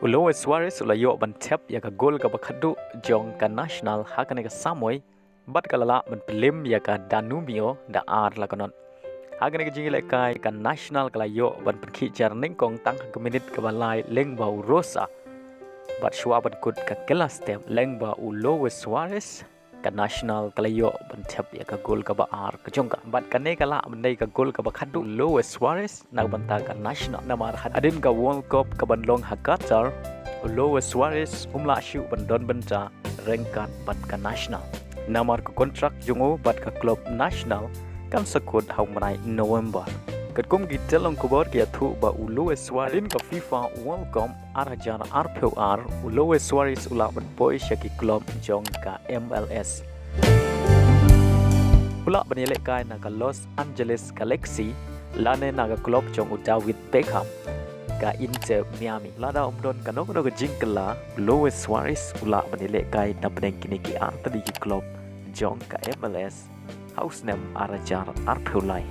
Luis Suarez ulayo ban Thep ya ka gol ka Khatduh jong ka Nacional hakane ka Samoy bat kalala ban Pelim ya ka Danubio da ar la kanon hakane ka jingi kai ka Nacional kalayo ban perki jarning kong tang ka minit ka balai lengbau rosa bat shwa ban kut ka kelas Thep lengba Luis Suarez ka Nacional kalayo ban Thep ya ka gol ka ba ar ka jong ka bat kane kala bandai ka gol ka Khatduh Luis Suarez na banta ka Nacional na mar adin ka World Cup ka banlong Qatar Luis Suarez umla shu bandon Bynta rengkat bat ka Nacional namar ka kontrak jungo bat ka klub Nacional kan sekut haumanai November ketkum gitelong kubor kia thu ba Luis Suarez din ka FIFA World Cup arajar RPR Luis Suarez ula ban boy syaki klub jong ka MLS ula banile kai na ka Los Angeles Galaxy lane na ka klub jong David Beckham ka Inter Miami lada umdon kanok no ka jingkala Luis Suarez ula banile kai na beneng kini ki antadi ki klub jong ka MLS house name arajar RPR